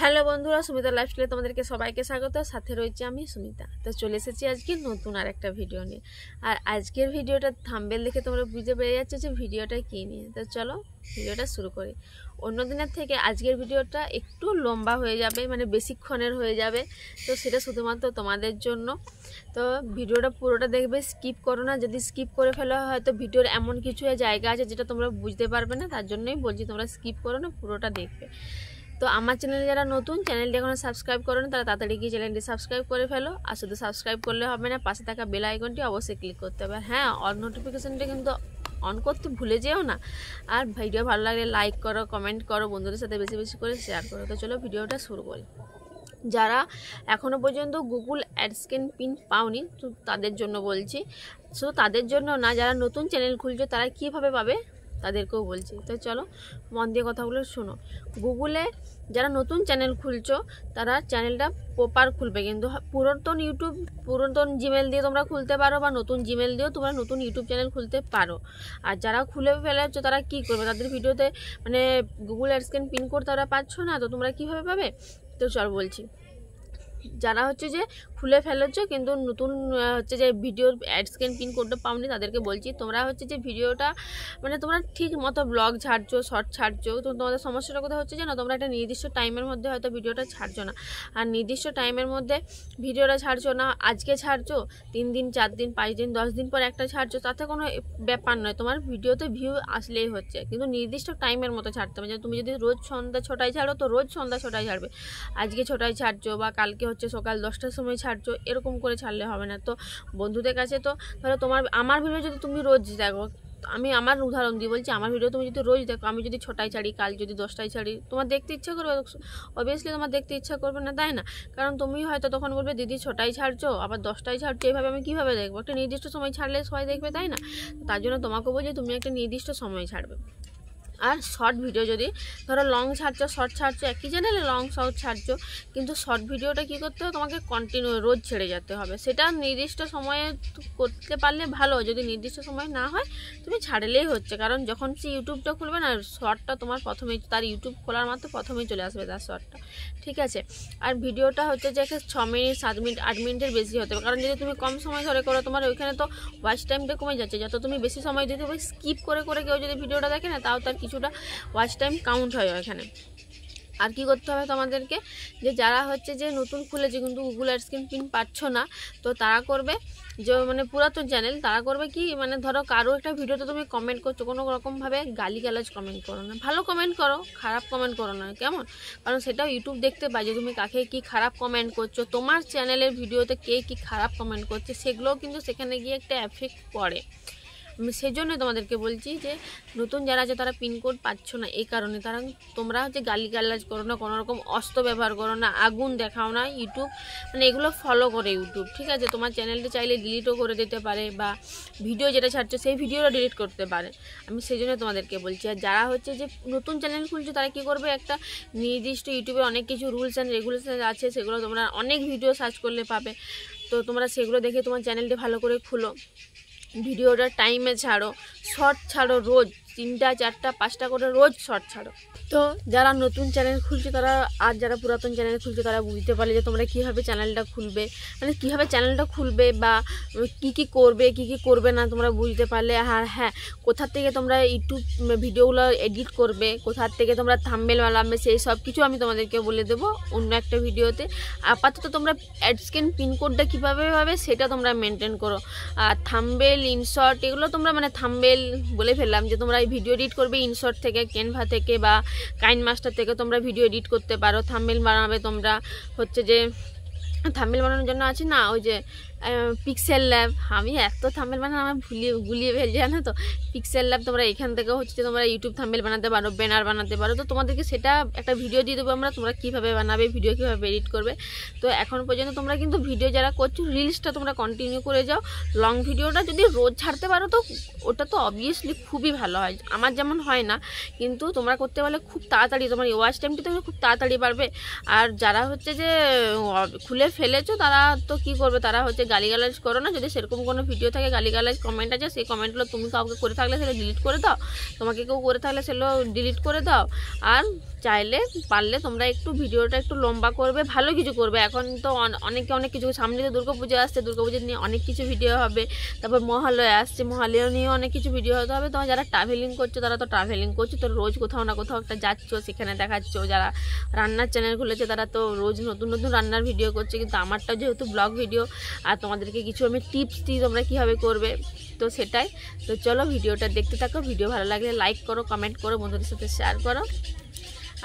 Hello বন্ধুরা, সুমিতা লাইফস্টাইলে তোমাদেরকে সবাইকে স্বাগত। সাথে রয়েছে আমি সুমিতা। তো চলে এসেছি আজকে নতুন আর একটা ভিডিও নিয়ে। আর আজকের ভিডিওটা থাম্বনেল দেখে তোমরা বুঝতে পেরে যাচ্ছ যে ভিডিওটা কী নিয়ে। তো চলো ভিডিওটা শুরু করি। অন্য দিনের থেকে আজকের ভিডিওটা একটু লম্বা হয়ে যাবে, মানে বেশিক্ষণের হয়ে যাবে। তো সেটা শুধুমাত্র তোমাদের জন্য। তো ভিডিওটা পুরোটা দেখবে, স্কিপ করো না। যদি স্কিপ করে ফেলো হয়তো ভিডিওর এমন কিছু জায়গা আছে যেটা তোমরা বুঝতে পারবে না, তার জন্যই বলছি তোমরা স্কিপ করো না, পুরোটা দেখবে। তো আমার চ্যানেলে যারা নতুন, চ্যানেলটি এখনো সাবস্ক্রাইব করো না, তারা তাড়াতাড়ি গিয়ে চ্যানেলটি সাবস্ক্রাইব করে ফেলো। আর শুধু সাবস্ক্রাইব করলে হবে না, পাশে থাকা বেল আইকনটি অবশ্যই ক্লিক করতে হবে। হ্যাঁ, অল নোটিফিকেশানটা কিন্তু অন করতে ভুলে যেও না। আর ভিডিও ভালো লাগলে লাইক করো, কমেন্ট করো, বন্ধুদের সাথে বেশি বেশি করে শেয়ার করো। তো চলো ভিডিওটা শুরু করি। যারা এখনও পর্যন্ত গুগল অ্যাডসেন্স পিন পাওনি, তো তাদের জন্য বলছি। শুধু তাদের জন্য না, যারা নতুন চ্যানেল খুলছো তারা কীভাবে পাবে তাদেরকেও বলছি। তো চলো মন দিয়ে কথাগুলো শোনো। গুগলে যারা নতুন চ্যানেল খুলছো তারা চ্যানেলটা প্রপার খুলবে, কিন্তু পুরাতন জিমেল দিয়ে তোমরা খুলতে পারো, বা নতুন জিমেল দিয়েও তোমরা নতুন ইউটিউব চ্যানেল খুলতে পারো। আর যারা খুলে ফেলেছো তারা কী করবে, তাদের ভিডিওতে মানে গুগল অ্যাডসেন্স পিন কোড তারা পাচ্ছ না, তো তোমরা কীভাবে পাবে? তো চল বলছি। যারা হচ্ছে যে খুলে ফেলেছো কিন্তু নতুন হচ্ছে যে ভিডিওর অ্যাডসেন্স পিন কোডটা পাওনি, তাদেরকে বলছি তোমরা হচ্ছে যে ভিডিওটা মানে তোমরা ঠিক মতো ব্লগ ছাড়ছো, শর্ট ছাড়ছো, তো তোমাদের সমস্যাটা কোথায় হচ্ছে জানো? তোমরা একটা নির্দিষ্ট টাইমের মধ্যে হয়তো ভিডিওটা ছাড়ছো না। আর নির্দিষ্ট টাইমের মধ্যে ভিডিওটা ছাড়ছো না, আজকে ছাড়ছো, 3 দিন 4 দিন 5 দিন 10 দিন পর একটা ছাড়ছো, তাতে কোনো ব্যাপার নয়, তোমার ভিডিওতে ভিউ আসলেই হচ্ছে। কিন্তু নির্দিষ্ট টাইমের মতো ছাড়তে হবে। তুমি যদি রোজ সন্ধ্যা 6টায় ছাড়ো তো রোজ সন্ধ্যা 6টায় ছাড়বে। আজকে 6টায় ছাড়ছো বা কালকে হচ্ছে সকাল 10টার সময় ছাড়ছো, এরকম করে ছাড়লে হবে না। তো বন্ধুদের কাছে তো ধরো আমার ভিডিও যদি তুমি রোজ দেখো, আমি আমার উদাহরণ দিয়ে বলছি, আমার ভিডিও তুমি যদি রোজ দেখো, আমি যদি 6টায় ছাড়ি, কাল যদি 10টায় ছাড়ি, তোমার দেখতে ইচ্ছা করবে? অবভিয়াসলি তোমার দেখতে ইচ্ছা করবে না, তাই না? কারণ তুমি হয়তো তখন বলবে দিদি 6টায় ছাড়ছো, আবার 10টায় ছাড়ছো, এইভাবে আমি কীভাবে দেখবো? একটা নির্দিষ্ট সময় ছাড়লে সবাই দেখবে, তাই না? তার জন্য তোমাকে বলছি তুমি একটা নির্দিষ্ট সময় ছাড়বে। আর শর্ট ভিডিও যদি ধরো লং ছাড়ছো, শর্ট ছাড়ছো, একই চ্যানেলে লং শর্ট ছাড়ছো, কিন্তু শর্ট ভিডিওটা কী করতে হবে? তোমাকে কন্টিনিউ রোজ ছেড়ে যেতে হবে। সেটা নির্দিষ্ট সময়ে করতে পারলে ভালো, যদি নির্দিষ্ট সময় না হয় তুমি ছাড়লেই হচ্ছে। কারণ যখন সে ইউটিউবটা খুলবে না, শর্টটা তোমার প্রথমেই, তার ইউটিউব খোলার মাত্র প্রথমেই চলে আসবে তার শর্টটা, ঠিক আছে? আর ভিডিওটা হচ্ছে যে 6 মিনিট 7 মিনিট 8 মিনিটের বেশি হতে হবে। কারণ যদি তুমি কম সময় ধরে করো, তোমার ওইখানে তো ওয়াচ টাইমটা কমে যাচ্ছে। যত তুমি বেশি সময় দিতে হবে, স্কিপ করে করে কেউ যদি ভিডিওটা দেখে না, তাও তার কিছুটা ওয়াচ টাইম কাউন্ট হয় এখানে। আর কি করতে হবে তোমাদেরকে, যে যারা হচ্ছে যে নতুন খুলেছে কিন্তু গুগল অ্যাডসেন্স পিন পাচ্ছ না, তো তারা করবে যে মানে পুরাতন চ্যানেল, তারা করবে কি, মানে ধরো কারো একটা ভিডিওতে তুমি কমেন্ট করছো, কোনো রকমভাবে গালিগালাজ কমেন্ট করো না, ভালো কমেন্ট করো, খারাপ কমেন্ট করো না, কেমন? কারণ সেটাও ইউটিউব দেখতে পাই যে তুমি কাকে কি খারাপ কমেন্ট করছো, তোমার চ্যানেলের ভিডিওতে কে কি খারাপ কমেন্ট করছে, সেগুলোও কিন্তু সেখানে গিয়ে একটা এফেক্ট পড়ে। সেই জন্য তোমাদেরকে বলছি যে নতুন যারা আছে তারা পিনকোড পাচ্ছ না, এই কারণে তোমরা হচ্ছে গালিগালাজ করো না, কোনো রকম অস্ত্র ব্যবহার করো না, আগুন দেখাও না। ইউটিউব মানে এগুলো ফলো করে ইউটিউব, ঠিক আছে? তোমার চ্যানেলটা চাইলে ডিলিটও করে দিতে পারে, বা ভিডিও যেটা ছাড়ছো সেই ভিডিওটা ডিলিট করতে পারে। আমি সেই জন্য তোমাদেরকে বলছি। আর যারা হচ্ছে যে নতুন চ্যানেল খুলছো তারা কী করবে, একটা নির্দিষ্ট ইউটিউবে অনেক কিছু রুলস অ্যান্ড রেগুলেশন আছে, সেগুলো তোমরা অনেক ভিডিও সার্চ করলে পাবে। তো তোমরা সেগুলো দেখে তোমার চ্যানেলটি ভালো করে খুলো, ভিডিওটা টাইমে ছাড়ো, শর্ট ছাড়ো, রোজ 3টা 4টা 5টা করে রোজ শর্ট ছাড়ো। তো যারা নতুন চ্যানেল খুলছে তারা, আর যারা পুরাতন চ্যানেল খুলছে তারা বুঝতে পারলে যে তোমরা কীভাবে চ্যানেলটা খুলবে, মানে কীভাবে চ্যানেলটা খুলবে বা কী কী করবে কী কী করবে না, তোমরা বুঝতে পারলে। আর হ্যাঁ, কোথা থেকে তোমরা ইউটিউব ভিডিওগুলো এডিট করবে, কোথা থেকে তোমরা থাম্বনেল বানাবে, সেই সব কিছু আমি তোমাদেরকে বলে দেবো অন্য একটা ভিডিওতে। আপাতত তোমরা অ্যাডসেন্স পিন কোডটা কীভাবে পাবে সেটা তোমরা মেনটেন করো। আর থাম্বনেল, ইনশর্ট, এগুলো তোমরা মানে থাম্বনেল বলে ফেললাম, যে তোমরা ভিডিও এডিট করবে ইনশর্ট থেকে, ক্যানভা থেকে বা কাইনমাস্টার থেকে তোমরা ভিডিও এডিট করতে পারো। থাম্বনেল বানাবে তোমরা হচ্ছে যে থাম্বনেল বানানোর জন্য আছে না ওই যে পিক্সেল ল্যাব, আমি এত থাম্বনেল বানানো আমার গুলিয়ে ফেলছি, জানো তো? পিক্সেল ল্যাব, তোমরা এখান থেকে হচ্ছে তোমরা ইউটিউব থাম্বনেল বানাতে পারো, ব্যানার বানাতে পারো। তো তোমাদেরকে সেটা একটা ভিডিও দিয়ে দেবো আমরা, তোমরা কীভাবে বানাবে, ভিডিও কীভাবে এডিট করবে। তো এখন পর্যন্ত তোমরা কিন্তু ভিডিও যারা করছো, রিলসটা তোমরা কন্টিনিউ করে যাও। লং ভিডিওটা যদি রোজ ছাড়তে পারো তো ওটা তো অবভিয়াসলি খুবই ভালো হয়। আমার যেমন হয় না, কিন্তু তোমরা করতে পারলে খুব তাড়াতাড়ি তোমার ওয়াচ টাইমটি তোমরা খুব তাড়াতাড়ি পারবে। আর যারা হচ্ছে যে খুলে ফেলেছো তারা তো কী করবে, তারা হচ্ছে গালিগালাজ করো না। যদি সেরকম কোনো ভিডিও থাকে গালিগালাজ কমেন্ট আছে, সেই কমেন্টগুলো তুমি কাউকে করে থাকলে সেটা ডিলিট করে দাও, তোমাকে কেউ করে থাকলে সেগুলো ডিলিট করে দাও। আর চাইলে পারলে তোমরা একটু ভিডিওটা একটু লম্বা করবে, ভালো কিছু করবে। এখন তো অনেকে অনেক কিছু, সামনে তো দুর্গাপুজো আসছে, দুর্গাপুজো নিয়ে অনেক কিছু ভিডিও হবে, তারপর মহালয়া আসছে, মহালয়া নিয়ে অনেক কিছু ভিডিও হতে হবে। তোমার যারা ট্রাভেলিং করছো তারা তো ট্রাভেলিং করছো, তো রোজ কোথাও না কোথাও একটা যাচ্ছ, সেখানে দেখাচ্ছ। যারা রান্নার চ্যানেল খুলেছে তারা তো রোজ নতুন নতুন রান্নার ভিডিও করছে, কিন্তু আমারটা যেহেতু ব্লগ ভিডিও, আর তোমাদেরকে কিছু আমি টিপস দিই তোমরা কীভাবে করবে, তো সেটাই। তো চলো ভিডিওটা দেখতে থাকো, ভিডিও ভালো লাগলে লাইক করো, কমেন্ট করো, বন্ধুদের সাথে শেয়ার করো,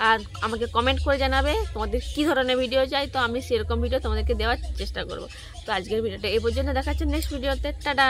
আর আমাকে কমেন্ট করে জানাবে তোমাদের কী ধরনের ভিডিও চাই, তো আমি সেরকম ভিডিও তোমাদেরকে দেওয়ার চেষ্টা করব। তো আজকের ভিডিওটা এই পর্যন্ত, দেখাচ্ছি নেক্সট ভিডিওতে, টাটা।